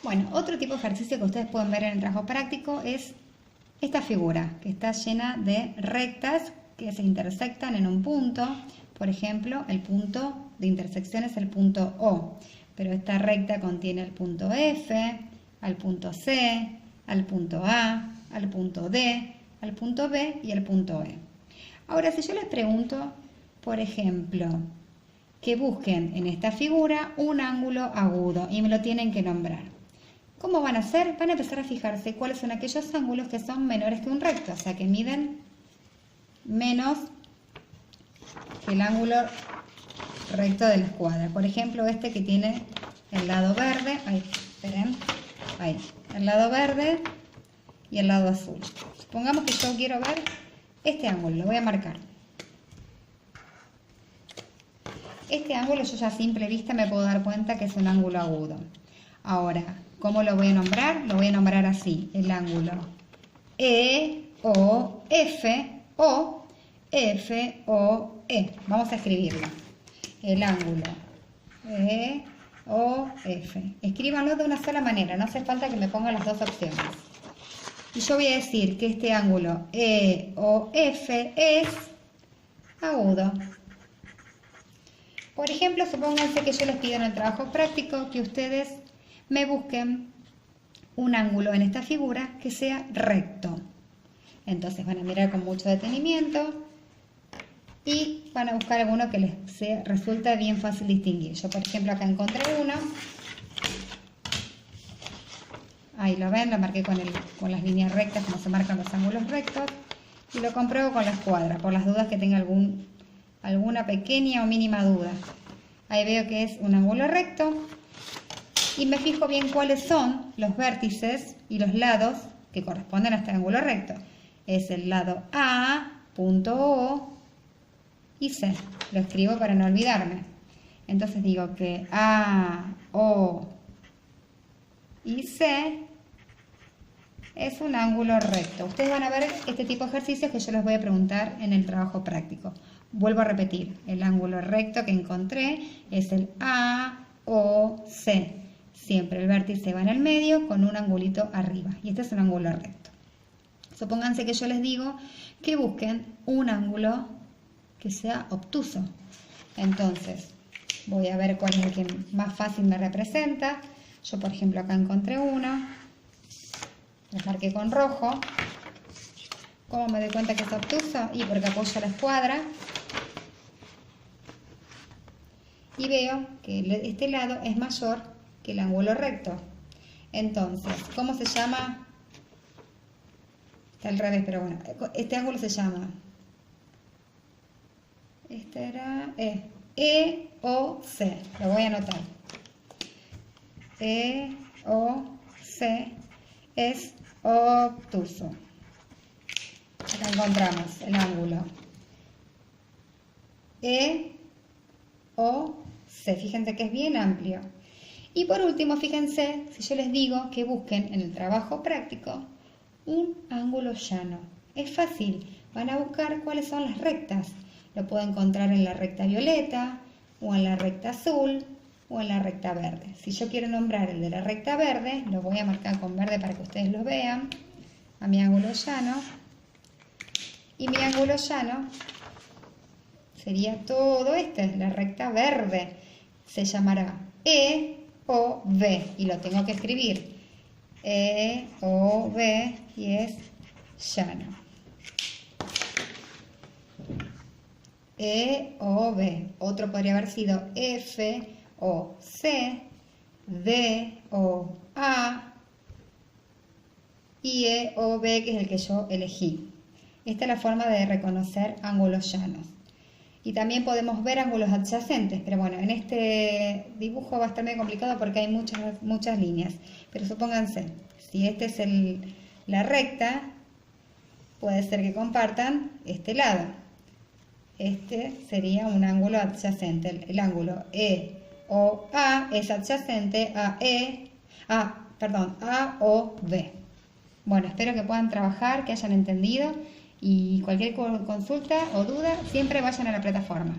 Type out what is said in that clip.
Bueno, otro tipo de ejercicio que ustedes pueden ver en el trabajo práctico es esta figura, que está llena de rectas que se intersectan en un punto. Por ejemplo, el punto de intersección es el punto O, pero esta recta contiene el punto F, al punto C, al punto A, al punto D, al punto B y al punto E. Ahora, si yo les pregunto, por ejemplo, que busquen en esta figura un ángulo agudo y me lo tienen que nombrar, ¿cómo van a hacer? Van a empezar a fijarse cuáles son aquellos ángulos que son menores que un recto, o sea, que miden menos que el ángulo recto de la escuadra. Por ejemplo, este que tiene el lado verde, el lado verde y el lado azul. Supongamos que yo quiero ver este ángulo, lo voy a marcar. Este ángulo yo ya a simple vista me puedo dar cuenta que es un ángulo agudo. Ahora, ¿cómo lo voy a nombrar? Lo voy a nombrar así, el ángulo EOF o FOE. Vamos a escribirlo. El ángulo EOF. Escríbanlo de una sola manera, no hace falta que me pongan las dos opciones. Y yo voy a decir que este ángulo EOF es agudo. Por ejemplo, supónganse que yo les pido en el trabajo práctico que ustedes me busquen un ángulo en esta figura que sea recto. Entonces van a mirar con mucho detenimiento y van a buscar alguno que les resulte bien fácil distinguir. Yo, por ejemplo, acá encontré uno. Ahí lo ven, lo marqué con las líneas rectas, como se marcan los ángulos rectos. Y lo compruebo con la escuadra, por las dudas que tenga alguna pequeña o mínima duda. Ahí veo que es un ángulo recto. Y me fijo bien cuáles son los vértices y los lados que corresponden a este ángulo recto. Es el lado A, punto O y C. Lo escribo para no olvidarme. Entonces digo que A, O y C es un ángulo recto. Ustedes van a ver este tipo de ejercicios que yo les voy a preguntar en el trabajo práctico. Vuelvo a repetir, el ángulo recto que encontré es el AOC. Siempre el vértice va en el medio con un angulito arriba. Y este es un ángulo recto. Supónganse que yo les digo que busquen un ángulo que sea obtuso. Entonces, voy a ver cuál es el que más fácil me representa. Yo, por ejemplo, acá encontré uno. Lo marqué con rojo. ¿Cómo me doy cuenta que es obtuso? Y porque apoyo la escuadra. Y veo que este lado es mayor que el ángulo recto. Entonces, ¿cómo se llama? Está al revés, pero bueno. Este ángulo se llama... Este era EOC. Lo voy a anotar. EOC es obtuso. Acá encontramos el ángulo EOC. Fíjense que es bien amplio. Y por último, fíjense, si yo les digo que busquen en el trabajo práctico un ángulo llano. Es fácil, van a buscar cuáles son las rectas. Lo puedo encontrar en la recta violeta, o en la recta azul, o en la recta verde. Si yo quiero nombrar el de la recta verde, lo voy a marcar con verde para que ustedes lo vean, a mi ángulo llano. Y mi ángulo llano sería todo este, la recta verde. Se llamará EOB y lo tengo que escribir. EOB y es llano. EOB. Otro podría haber sido FOC, DOA y EOB, que es el que yo elegí. Esta es la forma de reconocer ángulos llanos. Y también podemos ver ángulos adyacentes, pero bueno, en este dibujo va a estar medio complicado porque hay muchas líneas. Pero supónganse, si este es la recta, puede ser que compartan este lado. Este sería un ángulo adyacente. El ángulo EOA es adyacente a AOB. Bueno, espero que puedan trabajar, que hayan entendido. Y cualquier consulta o duda, siempre vayan a la plataforma.